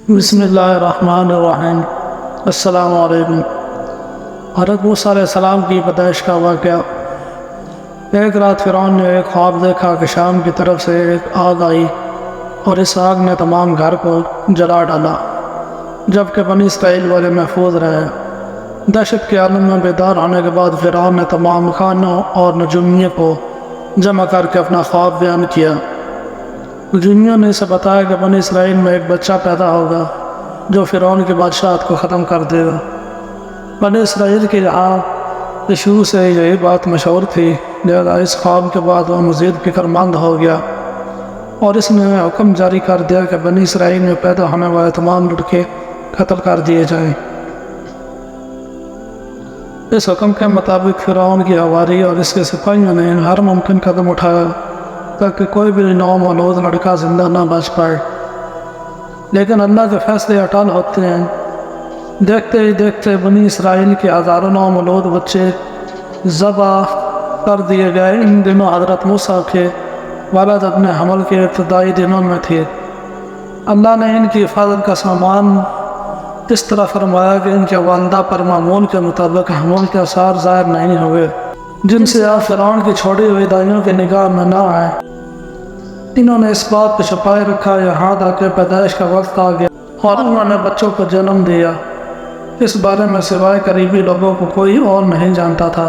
بسم اللہ الرحمن الرحیم۔ السلام علیکم۔ حضرت موسیٰ علیہ السلام کی پیدائش کا واقعہ۔ ایک رات فرعون نے ایک خواب دیکھا کہ شام کی طرف سے ایک آگ آئی اور اس آگ نے تمام گھر کو جلا ڈالا، جبکہ بنی اسرائیل والے محفوظ رہے۔ دہشت کے عالم میں بیدار ہونے کے بعد فرعون نے تمام خانوں اور نجومیوں کو جمع کر کے اپنا خواب بیان کیا۔ نجومیوں نے اسے بتایا کہ بنی اسرائیل میں ایک بچہ پیدا ہوگا جو فرعون کی بادشاہت کو ختم کر دے گا۔ بنی اسرائیل کے یہاں شروع سے یہی بات مشہور تھی، لہذا اس خواب کے بعد وہ مزید فکر مند ہو گیا اور اس نے حکم جاری کر دیا کہ بنی اسرائیل میں پیدا ہونے والے تمام لڑکے قتل کر دیے جائیں۔ اس حکم کے مطابق فرعون کی حواری اور اس کے سپاہیوں نے ہر ممکن قدم اٹھایا تاکہ کوئی بھی نومولود لڑکا زندہ نہ بچ پائے، لیکن اللہ کے فیصلے اٹل ہوتے ہیں۔ دیکھتے ہی دیکھتے بنی اسرائیل کے ہزاروں نومولود بچے ذبح کر دیے گئے۔ ان دنوں حضرت موسیٰ کے والد اپنے حمل کے ابتدائی دنوں میں تھے۔ اللہ نے ان کی حفاظت کا سامان اس طرح فرمایا کہ ان کے والدہ پر معمول کے مطابق حمل کے آثار ظاہر نہیں ہوئے، جن سے آپ فرعون کی چھوڑی ہوئی دائیوں کے نگاہ میں نہ آئے۔ انہوں نے اس بات کو چھپائے رکھا، یہاں تک کہ پیدائش کا وقت آ گیا اور انہوں نے بچوں کو جنم دیا۔ اس بارے میں سوائے قریبی لوگوں کو کوئی اور نہیں جانتا تھا۔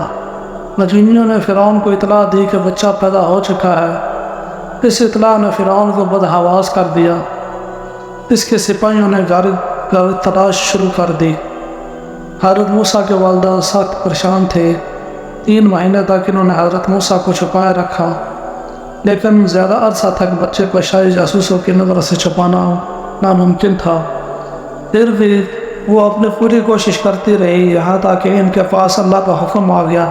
نجومیوں نے فرعون کو اطلاع دی کہ بچہ پیدا ہو چکا ہے۔ اس اطلاع نے فرعون کو بدحواس کر دیا۔ اس کے سپاہیوں نے گھر تلاش شروع کر دی۔ حضرت موسیٰ کے والدہ سخت پریشان تھے۔ 3 مہینے تک انہوں نے حضرت موسیٰ کو چھپائے رکھا، لیکن زیادہ عرصہ تک بچے کو شاہی جاسوسوں کی نظر سے چھپانا ناممکن تھا۔ پھر بھی وہ اپنی پوری کوشش کرتی رہی، یہاں تک کہ ان کے پاس اللہ کا حکم آ گیا۔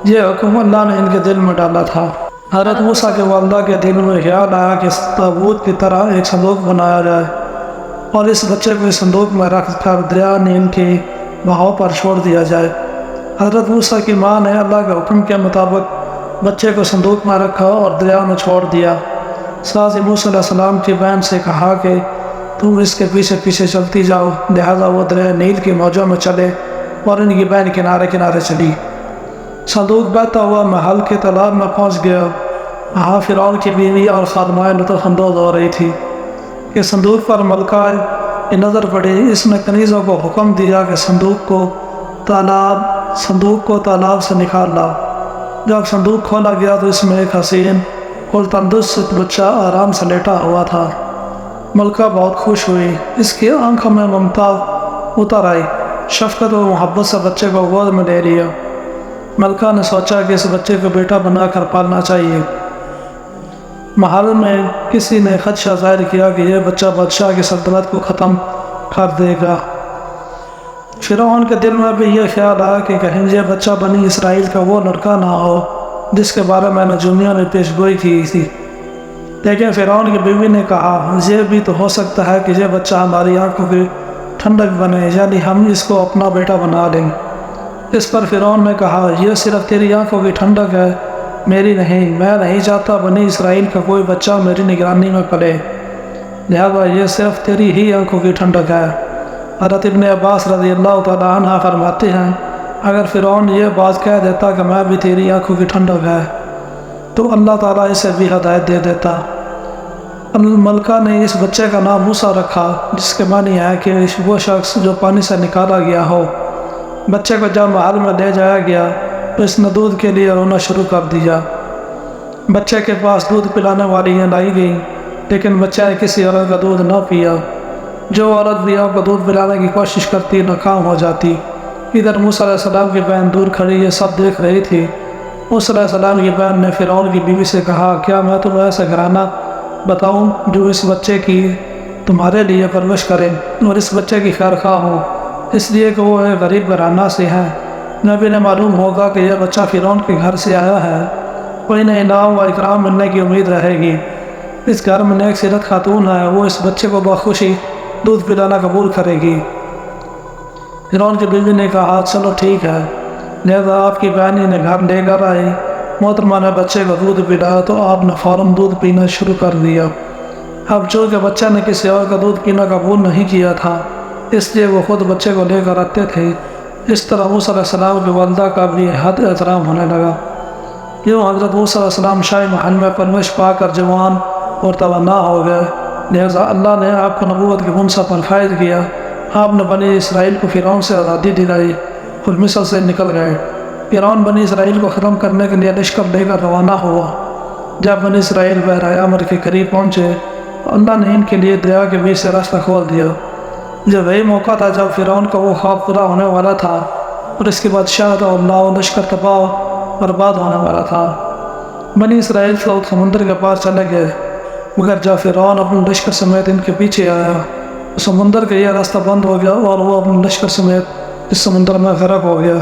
یہ حکم اللہ نے ان کے دل میں ڈالا تھا۔ حضرت موسیٰ کے والدہ کے دل میں خیال آیا کہ تابوت کی طرح ایک صندوق بنایا جائے اور اس بچے کو اس صندوق میں رکھ کر دریا نیل کے بہاؤ پر چھوڑ دیا جائے۔ حضرت موسیٰ کی ماں نے اللہ کے حکم کے مطابق بچے کو صندوق میں رکھا اور دریا میں چھوڑ دیا۔ ساتھ ہی موسیٰ علیہ السلام کی بہن سے کہا کہ تم اس کے پیچھے پیچھے چلتی جاؤ، لہذا وہ دریا نیل کی موجوں میں چلے اور ان کی بہن کنارے کنارے چلی۔ صندوق بہتا ہوا محل کے تالاب میں پہنچ گیا۔ وہاں فرعون کی بیوی اور خادمائیں لطف اندوز ہو رہی تھی کہ صندوق پر ملکہ نظر پڑی۔ اس نے کنیزوں کو حکم دیا کہ صندوق کو تالاب سے نکال لاؤ۔ جب صندوق کھولا گیا تو اس میں ایک حسین اور تندرست بچہ آرام سے لیٹا ہوا تھا۔ ملکہ بہت خوش ہوئی، اس کی آنکھوں میں ممتا اتر آئی۔ شفقت و محبت سے بچے کو گود میں لے لیا۔ ملکہ نے سوچا کہ اس بچے کو بیٹا بنا کر پالنا چاہیے۔ محل میں کسی نے خدشہ ظاہر کیا کہ یہ بچہ بادشاہ کی سلطنت کو ختم کر دے گا۔ فرعون کے دل میں بھی یہ خیال آیا کہ کہیں یہ بچہ بنی اسرائیل کا وہ لڑکا نہ ہو جس کے بارے میں نجومیوں نے پیش گوئی کی تھی۔ لیکن فرعون کی بیوی نے کہا یہ بھی تو ہو سکتا ہے کہ یہ بچہ ہماری آنکھوں کی ٹھنڈک بنے، یعنی ہم اس کو اپنا بیٹا بنا لیں۔ اس پر فرعون نے کہا یہ صرف تیری آنکھوں کی ٹھنڈک ہے، میری نہیں۔ میں نہیں چاہتا بنی اسرائیل کا کوئی بچہ میری نگرانی میں پلے، لہذا یہ صرف تیری ہی آنکھوں کی ٹھنڈک ہے۔ حضرت ابن عباس رضی اللہ تعالیٰ عنہ فرماتے ہیں اگر فرعون یہ بات کہہ دیتا کہ میں بھی تیری آنکھوں کی ٹھنڈک ہے تو اللہ تعالیٰ اسے بھی ہدایت دے دیتا۔ ملکہ نے اس بچے کا نام موسیٰ رکھا، جس کے معنی ہے کہ وہ شخص جو پانی سے نکالا گیا ہو۔ بچے کو جب محل میں لے جایا گیا تو اس نے دودھ کے لیے رونا شروع کر دیا۔ بچے کے پاس دودھ پلانے والی لائی گئی، لیکن بچہ نے کسی عورت کا دودھ نہ پیا۔ جو عورت بھی آپ کو دودھ پلانے کی کوشش کرتی ناکام ہو جاتی۔ ادھر موسیٰ علیہ السلام کی بہن دور کھڑی یہ سب دیکھ رہی تھی۔ موسیٰ علیہ السلام کی بہن نے فرعون کی بیوی سے کہا کیا میں تمہیں ایسا گھرانہ بتاؤں جو اس بچے کی تمہارے لیے پرورش کرے اور اس بچے کی خیر خواہ ہو، اس لیے کہ وہ ایک غریب گھرانہ سے ہے۔ نبی نے معلوم ہوگا کہ یہ بچہ فرعون کے گھر سے آیا ہے، کوئی نہ انعام و اکرام ملنے کی امید رہے گی۔ اس گھر میں نیک سیرت خاتون ہے، وہ اس بچے کو بخوشی دودھ پلانا قبول کرے گی۔ فرعون کی بیوی نے کہا چلو ٹھیک ہے، لہذا آپ کی بہنی نے گھر لے کر آئی۔ محترمہ نے بچے کو دودھ پلایا تو آپ نے فوراً دودھ پینا شروع کر دیا۔ اب چونکہ بچہ نے کسی اور کا دودھ پینا قبول نہیں کیا تھا، اس لیے وہ خود بچے کو لے کر آتے تھے۔ اس طرح موسیٰ علیہ السلام کی والدہ کا بھی حد احترام ہونے لگا۔ یوں حضرت موسیٰ علیہ السلام شاہی محل میں پرورش پا کر جوان اور توانا ہو گئے، لہذا اللہ نے آپ کو نبوت کے منصب پر فائز کیا۔ آپ نے بنی اسرائیل کو فرعون سے آزادی دلائی اور مصر سے نکل گئے۔ فرعون بنی اسرائیل کو ختم کرنے کے لیے لشکر لے کر روانہ ہوا۔ جب بنی اسرائیل بحیرہ احمر کے قریب پہنچے، اللہ نے ان کے لیے دریا کے بیچ سے راستہ کھول دیا۔ جب وہی موقع تھا جب فرعون کا وہ خواب پورا ہونے والا تھا اور اس کے بادشاہ اور اللہ لشکر تباہ برباد ہونے والا تھا۔ بنی اسرائیل سمندر کے پاس چلے گئے، مگر جب فرعون اپنے لشکر سمیت ان کے پیچھے آیا، سمندر کا یہ راستہ بند ہو گیا اور وہ اپنے لشکر سمیت اس سمندر میں غرق ہو گیا۔